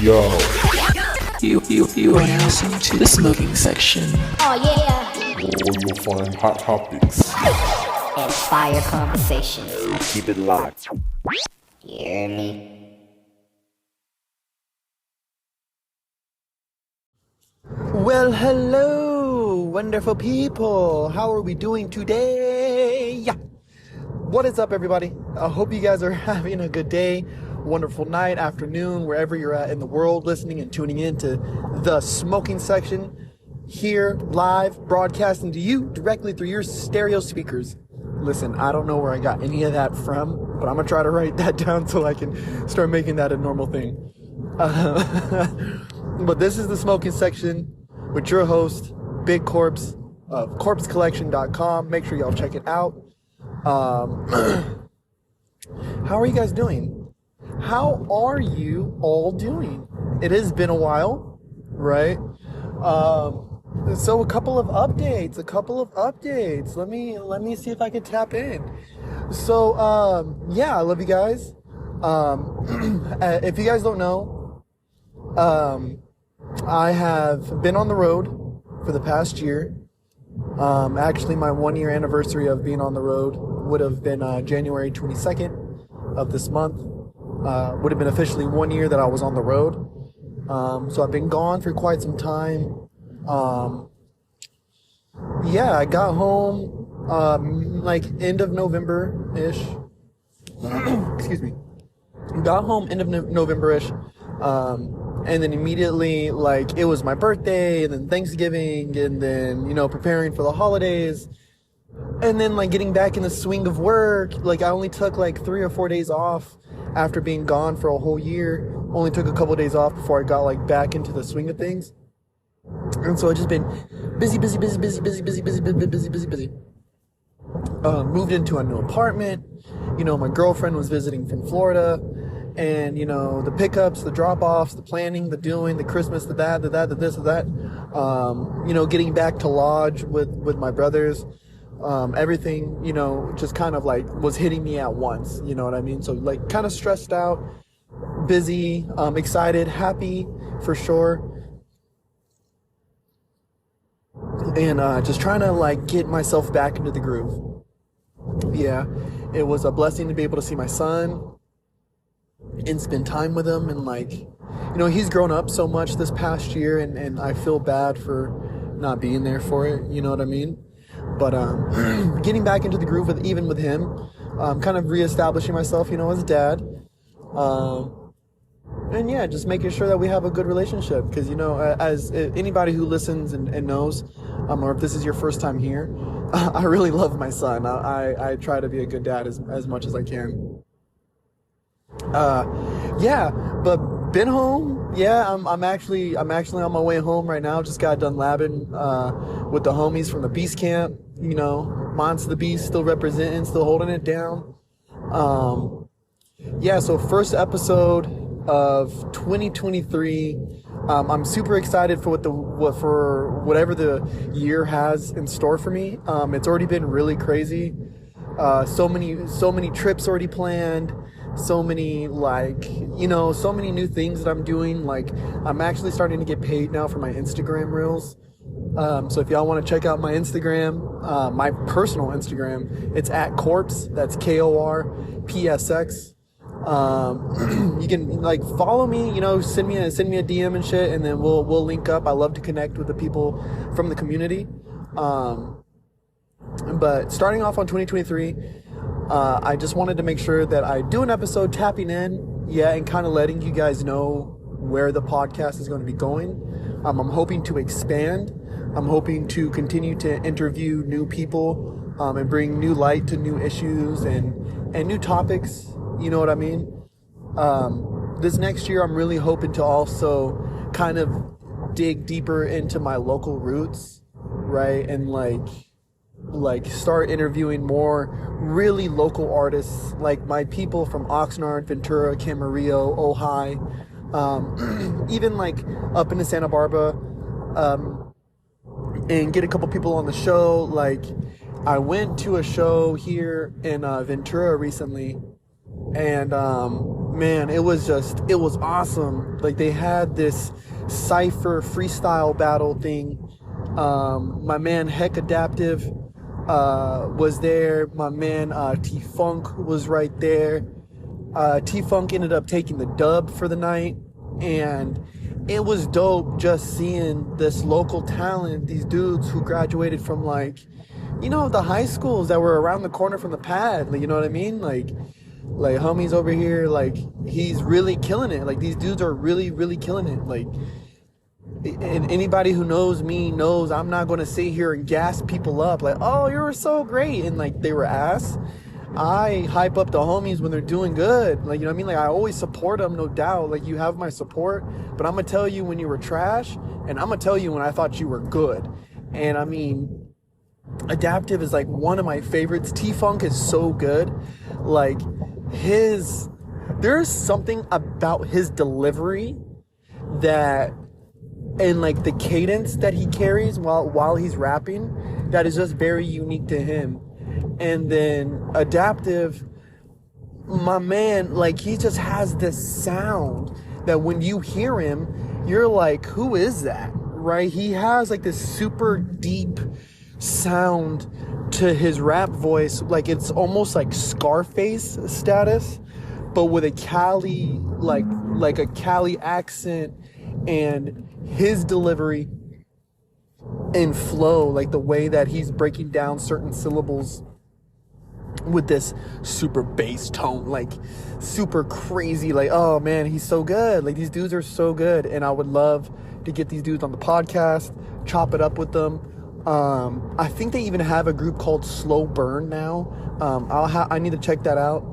Yo. You are now listening to the smoking section. Oh yeah. Where you'll find hot topics. And fire conversations. Keep it locked. You hear me? Well, hello, wonderful people. How are we doing today? What is up, everybody? I hope you guys are having a good day, wonderful night, afternoon, wherever you're at in the world, listening and tuning in to the smoking section here, live, broadcasting to you directly through your stereo speakers. Listen, I don't know where I got any of that from, but I'm going to try to write that down so I can start making that a normal thing. But this is the smoking section with your host, Big Corpse of CorpseCollection.com. Make sure y'all check it out. How are you guys doing? How are you all doing? It has been a while, right? So a couple of updates. Let me see if I can tap in. So, yeah, I love you guys. If you guys don't know, I have been on the road for the past year. Actually, my 1 year anniversary of being on the road would have been January 22nd of this month. Would have been officially 1 year that I was on the road. So I've been gone for quite some time. Yeah, I got home like end of November-ish. Excuse me. Got home end of November-ish. And then immediately, like, it was my birthday, and then Thanksgiving, and then, you know, preparing for the holidays. And then, like, getting back in the swing of work. Like, I only took, like, 3 or 4 days off after being gone for a whole year. Only took a couple days off before I got, like, back into the swing of things. And so I've just been busy. Moved into a new apartment. You know, my girlfriend was visiting from Florida. And, you know, the pickups, the drop-offs, the planning, the doing, the Christmas, the that, the this, the that. You know, getting back to lodge with my brothers. Everything, you know, just kind of like was hitting me at once. You know what I mean? So, like, kind of stressed out, busy, excited, happy for sure. And just trying to, like, get myself back into the groove. Yeah, it was a blessing to be able to see my son and spend time with him. And, like, you know, he's grown up so much this past year, and I feel bad for not being there for it. You know what I mean? But getting back into the groove with him, kind of reestablishing myself, you know, as a dad. And yeah, just making sure that we have a good relationship. Because, you know, as anybody who listens and knows, or if this is your first time here, I really love my son. I try to be a good dad as much as I can. Yeah, but been home. Yeah, I'm actually on my way home right now. Just got done labbing with the homies from the Beast Camp. You know, Monster the Beast still representing, still holding it down. Yeah, so first episode of 2023. I'm super excited for whatever the year has in store for me. It's already been really crazy. So many trips already planned. So many, like, you know, so many new things that I'm doing. Like, I'm actually starting to get paid now for my Instagram reels. So if y'all want to check out my Instagram, my personal Instagram, it's at Corpse. That's KORPSX. You can, like, follow me, you know, send me a DM and shit, and then we'll link up. I love to connect with the people from the community. But starting off on 2023, I just wanted to make sure that I do an episode tapping in, and kind of letting you guys know where the podcast is going to be going. I'm hoping to expand. I'm hoping to continue to interview new people, and bring new light to new issues and new topics. You know what I mean? This next year, I'm really hoping to also kind of dig deeper into my local roots, right? And like start interviewing more really local artists, like my people from Oxnard, Ventura, Camarillo, Ojai, even like up into Santa Barbara, and get a couple people on the show. Like, I went to a show here in Ventura recently, and man, it was awesome. Like, they had this cypher freestyle battle thing. My man Heck Adaptive was there. My man T-Funk was right there. T-Funk ended up taking the dub for the night, and it was dope just seeing this local talent, these dudes who graduated from, like, you know, the high schools that were around the corner from the pad, like, you know what I mean? Like homies over here, like, he's really killing it. Like, these dudes are really, really killing it. Like, and anybody who knows me knows I'm not going to sit here and gas people up like, oh, you're so great, and like they were ass. I hype up the homies when they're doing good. Like, you know what I mean? Like, I always support them, no doubt. Like, you have my support, but I'm going to tell you when you were trash, and I'm going to tell you when I thought you were good. And I mean, Adaptive is like one of my favorites. T-Funk is so good. Like, there's something about his delivery that, and like the cadence that he carries while he's rapping, that is just very unique to him. And then Adaptive, my man, like, he just has this sound that when you hear him, you're like, who is that? Right? He has like this super deep sound to his rap voice. Like, it's almost like Scarface status, but with a Cali, like a Cali accent, and his delivery and flow, like the way that he's breaking down certain syllables with this super bass tone, like super crazy, like, oh man, he's so good. Like, these dudes are so good, and I would love to get these dudes on the podcast, chop it up with them. I think they even have a group called Slow Burn now. I need to check that out.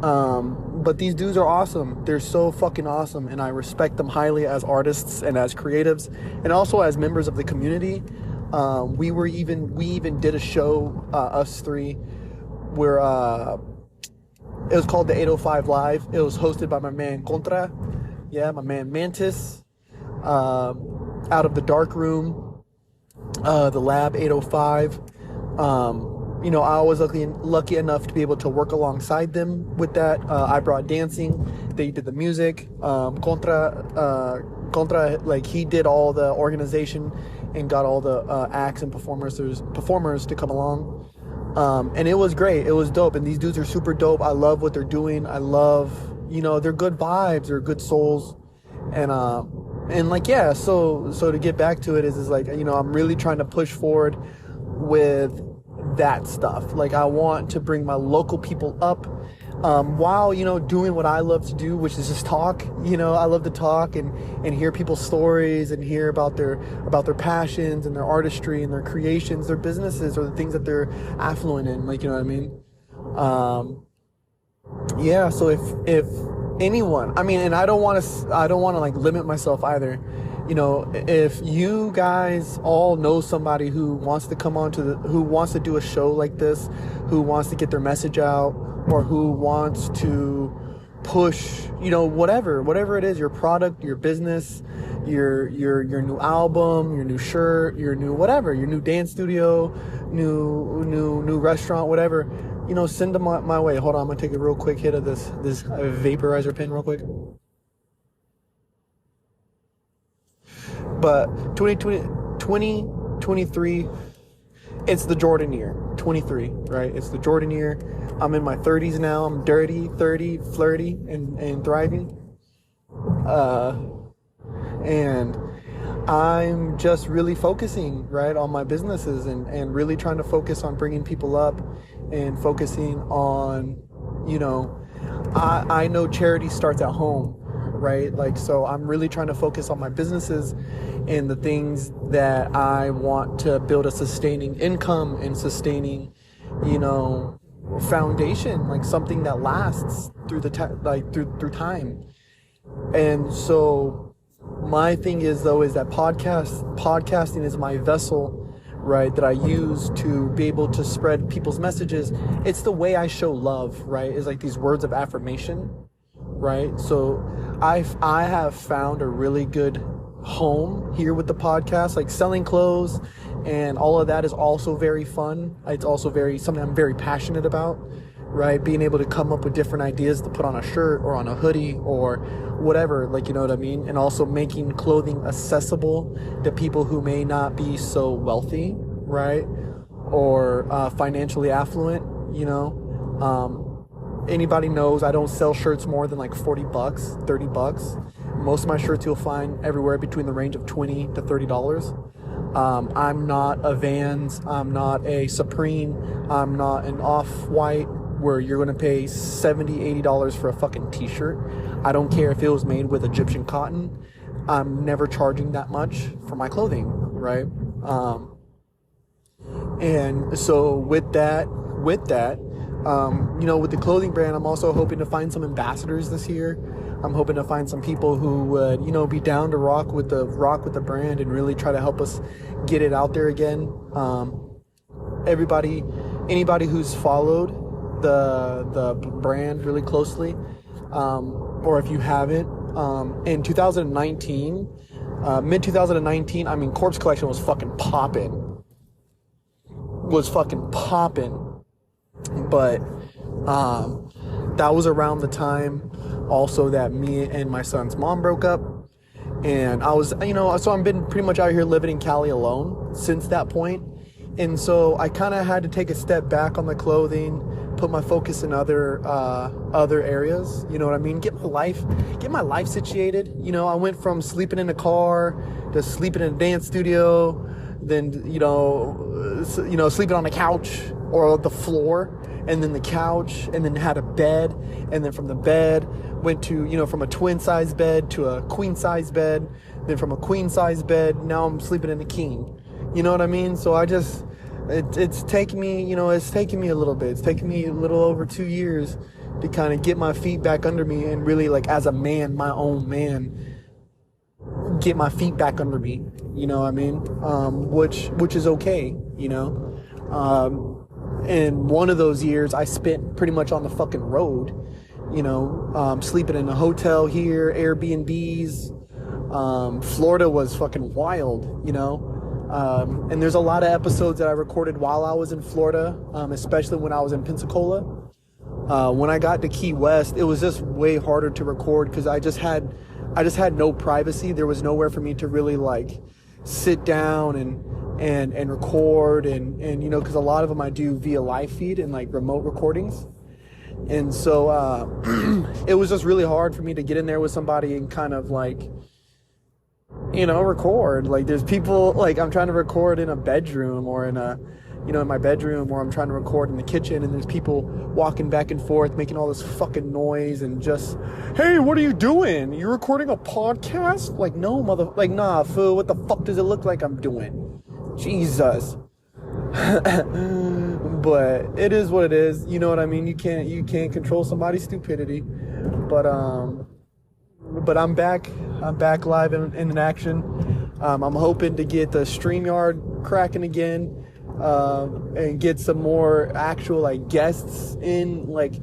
But these dudes are awesome. They're so fucking awesome, and I respect them highly as artists and as creatives, and also as members of the community. We even did a show, us three, where it was called the 805 Live. It was hosted by my man Contra, my man Mantis, out of the Dark Room, the Lab 805. You know, I was lucky enough to be able to work alongside them with that. I brought dancing. They did the music. Contra, like, he did all the organization and got all the acts and performers to come along. And it was great. It was dope. And these dudes are super dope. I love what they're doing. I love, you know, they're good vibes. They're good souls. And like, yeah, so to get back to it is like, you know, I'm really trying to push forward with that stuff. Like, I want to bring my local people up, while, you know, doing what I love to do, which is just talk. You know, I love to talk and hear people's stories and hear about their passions and their artistry and their creations, their businesses, or the things that they're affluent in. Like, you know what I mean? Yeah. So if anyone, I mean, and I don't want to like limit myself either. You know, if you guys all know somebody who wants to come on who wants to do a show like this, who wants to get their message out, or who wants to push, you know, whatever it is, your product, your business, your new album, your new shirt, your new whatever, your new dance studio, new restaurant, whatever, you know, send them my way. Hold on, I'm gonna take a real quick hit of this vaporizer pen real quick. But 2023, it's the Jordan year. 23, right? It's the Jordan year. I'm in my 30s now. I'm dirty, 30, flirty, and thriving. And I'm just really focusing, right, on my businesses and really trying to focus on bringing people up and focusing on, you know, I know charity starts at home, right? Like, so I'm really trying to focus on my businesses and the things that I want to build a sustaining income and sustaining, you know, foundation, like something that lasts through through time. And so my thing is that podcasting is my vessel, right, that I use to be able to spread people's messages. It's the way I show love, right? It's like these words of affirmation, right? So I have found a really good home here with the podcast. Like, selling clothes and all of that is also very fun. It's also something I'm very passionate about, right? Being able to come up with different ideas to put on a shirt or on a hoodie or whatever, like, you know what I mean? And also making clothing accessible to people who may not be so wealthy, right? Or financially affluent, you know? Anybody knows I don't sell shirts more than like $40, $30. Most of my shirts you'll find everywhere between the range of $20 to $30. I'm not a Vans, I'm not a Supreme, I'm not an Off-White where you're going to pay $70, $80 for a fucking t-shirt. I don't care if it was made with Egyptian cotton. I'm never charging that much for my clothing, right? And so with that, you know, with the clothing brand, I'm also hoping to find some ambassadors this year. I'm hoping to find some people who would, you know, be down to rock with the brand and really try to help us get it out there again. Anybody who's followed the brand really closely, or if you haven't, in 2019, mid 2019, I mean, Corpse Collection was fucking popping. But that was around the time also that me and my son's mom broke up, and I was, you know, so I've been pretty much out here living in Cali alone since that point, and so I kind of had to take a step back on the clothing, put my focus in other areas, you know what I mean? Get my life situated. You know, I went from sleeping in a car to sleeping in a dance studio, then you know, sleeping on the couch or the floor, and then the couch, and then had a bed, and then from the bed went to, you know, from a twin size bed to a queen size bed, then from a queen size bed, now I'm sleeping in a king. You know what I mean? So I just, it's taken me, you know, it's taken me a little bit. It's taken me a little over 2 years to kind of get my feet back under me and really, like, as a man, my own man, get my feet back under me. You know what I mean? Which is okay, you know? And one of those years I spent pretty much on the fucking road, you know, sleeping in a hotel here, Airbnbs. Florida was fucking wild, you know? And there's a lot of episodes that I recorded while I was in Florida, especially when I was in Pensacola. When I got to Key West, it was just way harder to record because I just had no privacy. There was nowhere for me to really, like, sit down and record and you know, because a lot of them I do via live feed and like remote recordings, and so it was just really hard for me to get in there with somebody and kind of, like, you know, record. Like, there's people, like, I'm trying to record in a bedroom or in a, you know, in my bedroom, or I'm trying to record in the kitchen, and there's people walking back and forth making all this fucking noise and just, hey, what are you doing? You recording a podcast? Like, no, nah, fool, what the fuck does it look like I'm doing? Jesus. But it is what it is, you know what I mean? You can't control somebody's stupidity. But I'm back live in action. I'm hoping to get the StreamYard cracking again, and get some more actual, like, guests in. Like,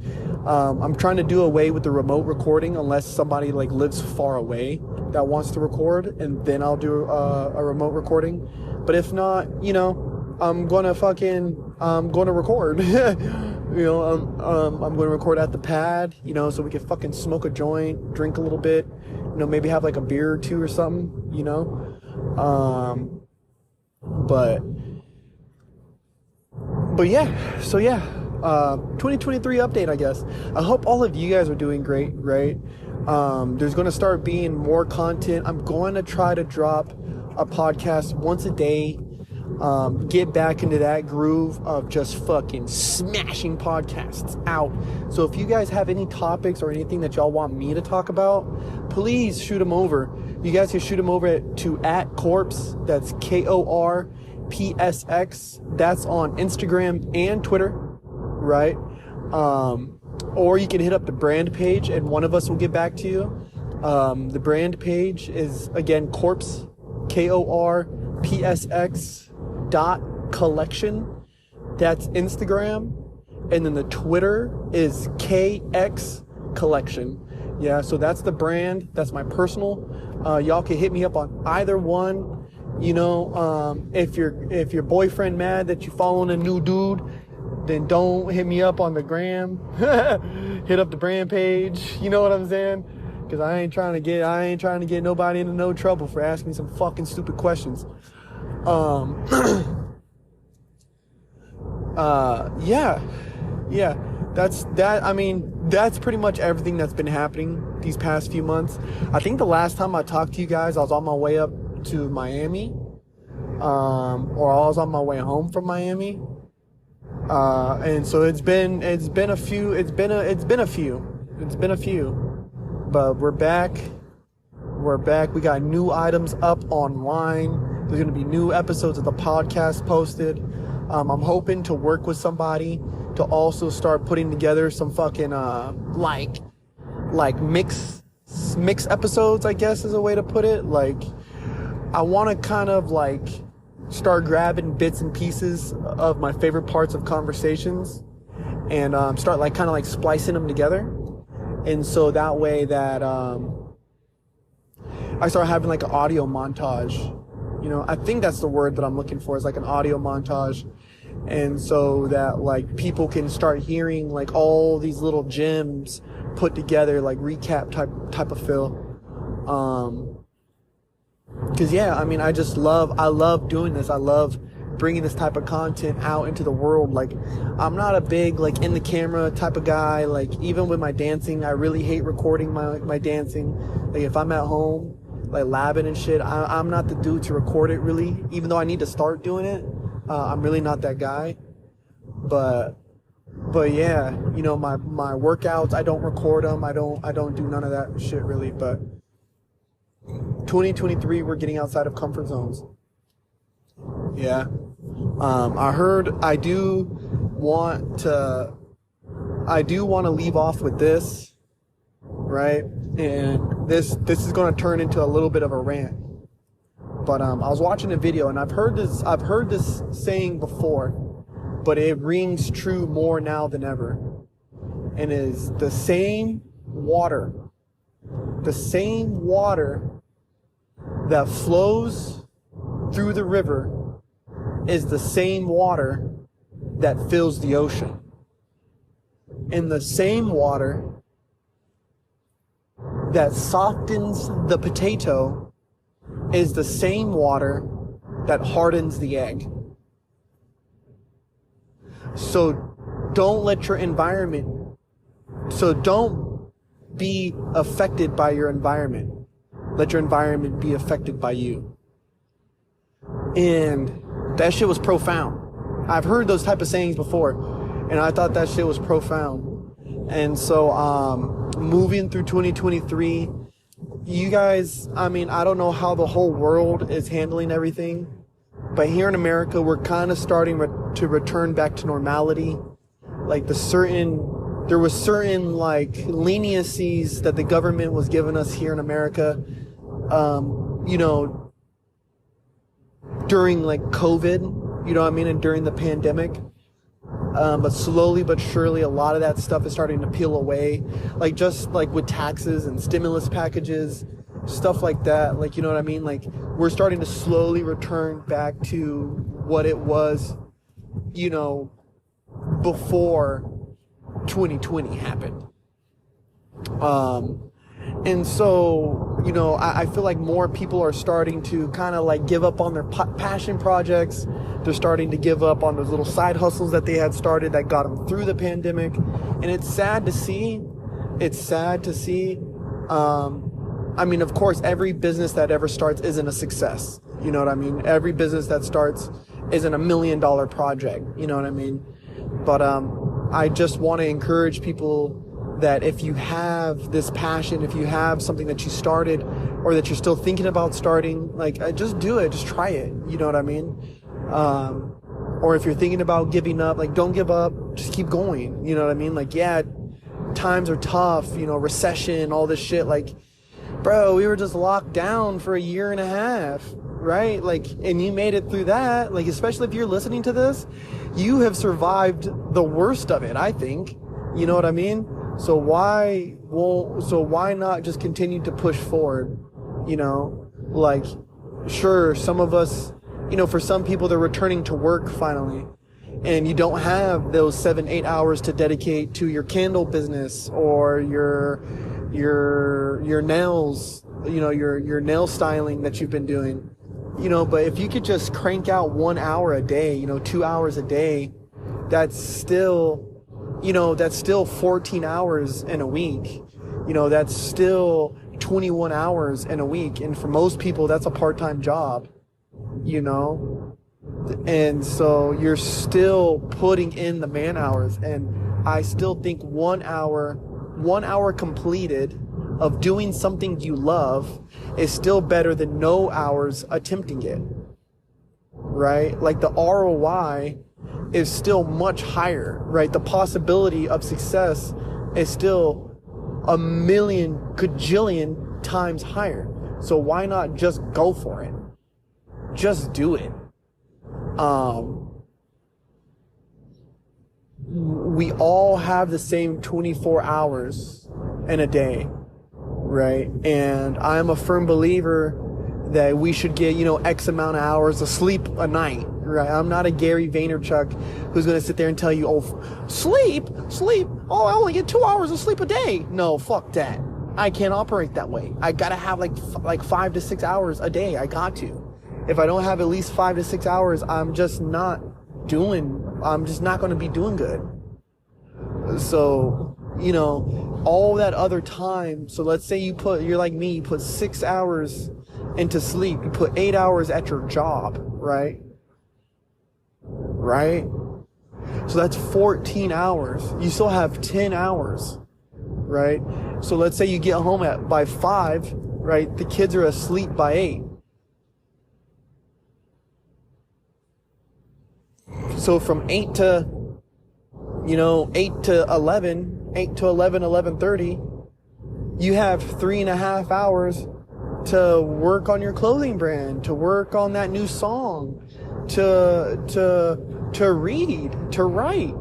I'm trying to do away with the remote recording unless somebody, like, lives far away that wants to record, and then I'll do a remote recording. But if not, you know, I'm going to record. You know, I'm going to record at the pad, you know, so we can fucking smoke a joint, drink a little bit, you know, maybe have like a beer or two or something, you know. But yeah, so yeah, 2023 update, I guess. I hope all of you guys are doing great, right? There's going to start being more content. I'm going to try to drop a podcast once a day. Get back into that groove of just fucking smashing podcasts out. So if you guys have any topics or anything that y'all want me to talk about, please shoot them over. You guys can shoot them over to @Corpse. That's KORPSX. That's on Instagram and Twitter, right? Or you can hit up the brand page and one of us will get back to you. The brand page is, again, Corpse, KORPSX .collection. That's Instagram. And then the Twitter is KX Collection. Yeah, so that's the brand. That's my personal. Y'all can hit me up on either one. You know, if your boyfriend mad that you following a new dude, then don't hit me up on the gram. Hit up the brand page. You know what I'm saying? Because I ain't trying to get nobody into no trouble for asking me some fucking stupid questions. Yeah. That's that. I mean, that's pretty much everything that's been happening these past few months. I think the last time I talked to you guys, I was on my way up to Miami, or I was on my way home from Miami, and so it's been a few, but we're back. We got new items up online. There's gonna be new episodes of the podcast posted. I'm hoping to work with somebody to also start putting together some fucking like mix episodes, I guess is a way to put it. Like, I want to kind of like start grabbing bits and pieces of my favorite parts of conversations and start like kind of like splicing them together, and so that way that I start having like an audio montage. You know, I think that's the word that I'm looking for, is like an audio montage. And so that like people can start hearing like all these little gems put together, like recap type of feel. Cause yeah, I mean, I love doing this. I love bringing this type of content out into the world. Like, I'm not a big like in the camera type of guy. Like, even with my dancing, I really hate recording my dancing. Like, if I'm at home like labbing and shit, I'm not the dude to record it really, even though I need to start doing it. I'm really not that guy, but yeah, you know, my workouts, I don't record them. I don't do none of that shit really. But 2023, we're getting outside of comfort zones. Yeah. I do want to leave off with this, right? And this is going to turn into a little bit of a rant. But I was watching a video, and I've heard this saying before, but it rings true more now than ever. And is the same water that flows through the river is the same water that fills the ocean. And the same water that softens the potato is the same water that hardens the egg. So don't be affected by your environment. Let your environment be affected by you. And that shit was profound. I've heard those type of sayings before, and I thought that shit was profound. And so moving through 2023, you guys, I mean, I don't know how the whole world is handling everything, but here in America, we're kind of starting to return back to normality. Like there was certain like leniencies that the government was giving us here in America, you know, during like COVID, you know what I mean, and during the pandemic. But slowly but surely, a lot of that stuff is starting to peel away. Like, just like with taxes and stimulus packages, stuff like that. Like, you know what I mean? Like, we're starting to slowly return back to what it was, you know, before 2020 happened. And so, you know, I feel like more people are starting to kind of like give up on their passion projects. They're starting to give up on those little side hustles that they had started that got them through the pandemic. And it's sad to see. I mean, of course, every business that ever starts isn't a success. You know what I mean? Every business that starts isn't $1 million project. You know what I mean? But I just want to encourage people that if you have this passion, if you have something that you started or that you're still thinking about starting, like, just do it. Just try it. You know what I mean? Or if you're thinking about giving up, like, don't give up. Just keep going. You know what I mean? Like, yeah, times are tough, you know, recession, all this shit. Like, bro, we were just locked down for 1.5 years, right? Like, and you made it through that. Like, especially if you're listening to this, you have survived the worst of it, I think. You know what I mean? So why not just continue to push forward? You know, like, sure, some of us, you know, for some people, they're returning to work finally. and you don't have those 7-8 hours to dedicate to your candle business or your nails, your nail styling that you've been doing, but if you could just crank out 1 hour a day, 2 hours a day, that's still 14 hours in a week. That's still 21 hours in a week. And for most people, that's a part-time job, and so you're still putting in the man hours. And I still think 1 hour completed of doing something you love is still better than no hours attempting it, right? Like the ROI is still much higher, right? The possibility of success is still a million gajillion times higher. So why not just go for it? Just do it. We all have the same 24 hours in a day, right? And I'm a firm believer that we should get, X amount of hours of sleep a night, right? I'm not a Gary Vaynerchuk who's going to sit there and tell you, sleep. Oh, I only get 2 hours of sleep a day. No, fuck that. I can't operate that way. I got to have like 5 to 6 hours a day. I got to. If I don't have at least 5 to 6 hours, I'm just not going to be doing good. So, all that other time. So let's say you're like me, you put 6 hours into sleep, you put 8 hours at your job, right? So that's 14 hours. You still have 10 hours, right? So let's say you get home by 5, right? The kids are asleep by 8. So from 8 to 11, 11:30, you have 3.5 hours to work on your clothing brand, to work on that new song, to read, to write,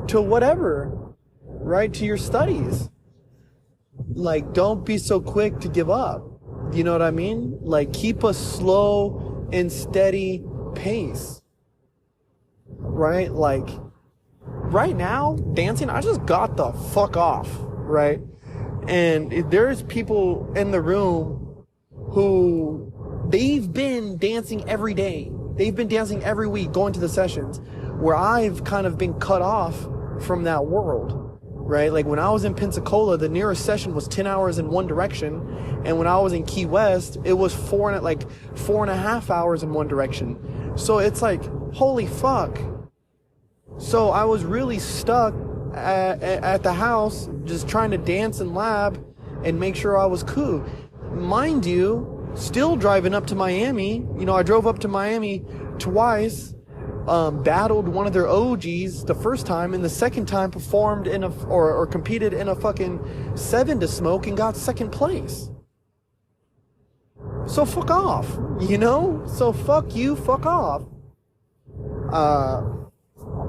to whatever, right? To your studies. Like, don't be so quick to give up. You know what I mean? Like, keep a slow and steady pace. Right? Like, right now, dancing, I just got the fuck off, right? And there's people in the room who they've been dancing every day. They've been dancing every week, going to the sessions, where I've kind of been cut off from that world, right? Like when I was in Pensacola, the nearest session was 10 hours in one direction. And when I was in Key West, it was 4.5 hours in one direction. So it's like, holy fuck. So I was really stuck at the house, just trying to dance and lab and make sure I was cool. Mind you, still driving up to Miami. I drove up to Miami twice, battled one of their OGs the first time, and the second time performed or competed in a fucking 7 to smoke and got second place. So fuck off, So fuck you, fuck off.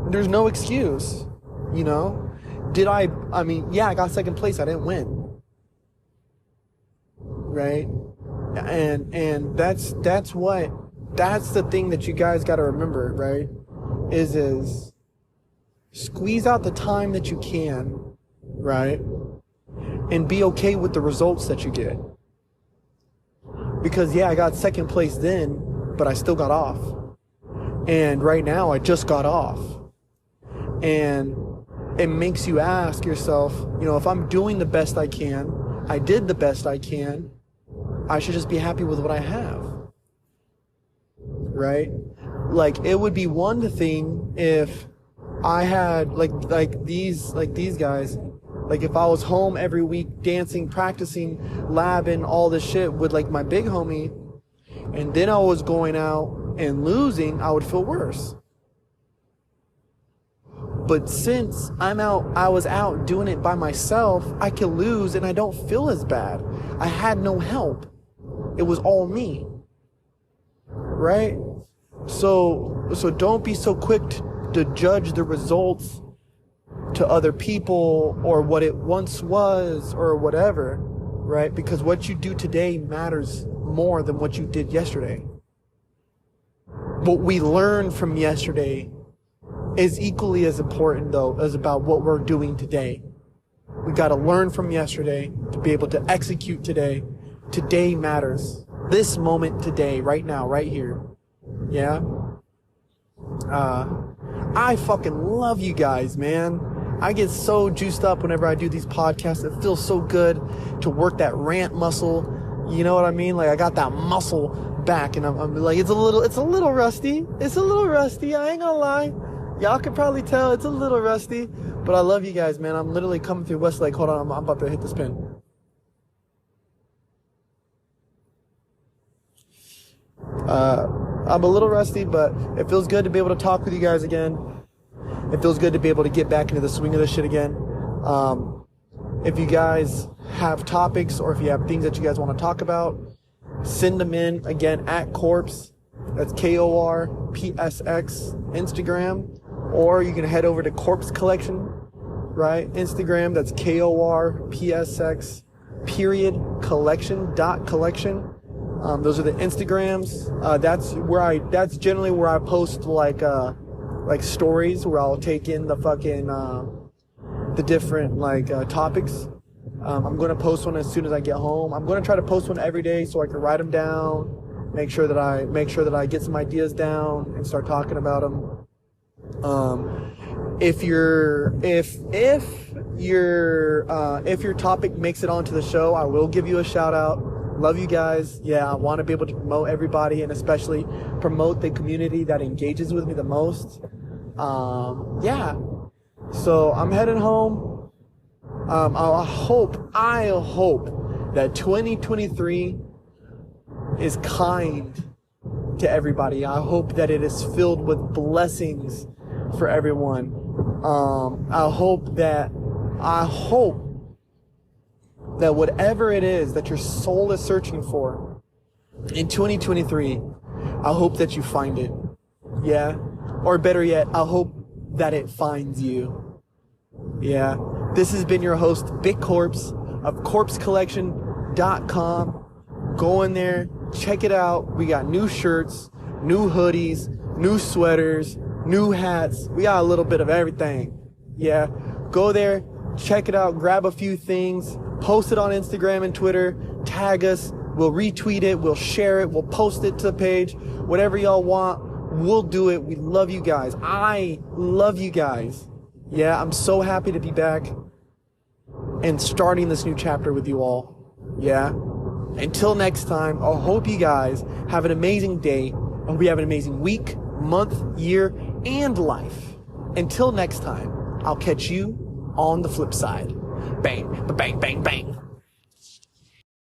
There's no excuse, I got second place, I didn't win. Right? And that's the thing that you guys got to remember, right? Is squeeze out the time that you can, right? And be okay with the results that you get. Because I got second place then, but I still got off. And right now I just got off. And it makes you ask yourself, if I'm doing the best I can, I did the best I can, I should just be happy with what I have. Right? Like, it would be one thing if I had like these guys, like if I was home every week dancing, practicing, labbing, all this shit with like my big homie, and then I was going out and losing, I would feel worse. But since I was out doing it by myself, I can lose and I don't feel as bad. I had no help. It was all me. Right? So don't be so quick to judge the results to other people or what it once was or whatever, right? Because what you do today matters more than what you did yesterday. What we learned from yesterday is equally as important, though, as about what we're doing today. We got to learn from yesterday to be able to execute today. Today matters. This moment today, right now, right here. Yeah? I fucking love you guys, man. I get so juiced up whenever I do these podcasts. It feels so good to work that rant muscle. You know what I mean? Like, I got that muscle back, and I'm like, it's a little rusty. It's a little rusty. I ain't gonna lie. Y'all can probably tell it's a little rusty, but I love you guys, man. I'm literally coming through Westlake. Hold on, I'm about to hit this pin. I'm a little rusty, but it feels good to be able to talk with you guys again. It feels good to be able to get back into the swing of this shit again. If you guys have topics or if you have things that you guys want to talk about, send them in again at Corpse. That's KORPSX Instagram. Or you can head over to Corpse Collection, right? Instagram, that's KORPSX collection. Those are the Instagrams. That's generally where I post like stories where I'll take in the fucking the different topics. I'm going to post one as soon as I get home. I'm going to try to post one every day so I can write them down, make sure that I get some ideas down and start talking about them. If your topic makes it onto the show, I will give you a shout out. Love you guys. Yeah, I want to be able to promote everybody and especially promote the community that engages with me the most. Yeah. So I'm heading home. I hope that 2023 is kind to everybody. I hope that it is filled with blessings for everyone. I hope that whatever it is that your soul is searching for in 2023, I hope that you find it. Yeah. Or better yet, I hope that it finds you. Yeah. This has been your host, Big Corpse of CorpseCollection.com. Go in there, check it out. We got new shirts, new hoodies, new sweaters, new hats. We got a little bit of everything. Yeah. Go there, check it out, grab a few things, post it on Instagram and Twitter, tag us. We'll retweet it, we'll share it, we'll post it to the page. Whatever y'all want, we'll do it. We love you guys. I love you guys. Yeah, I'm so happy to be back and starting this new chapter with you all. Yeah. Until next time, I hope you guys have an amazing day. I hope you have an amazing week, month, year, and life. Until next time, I'll catch you on the flip side. Bang, bang, bang, bang.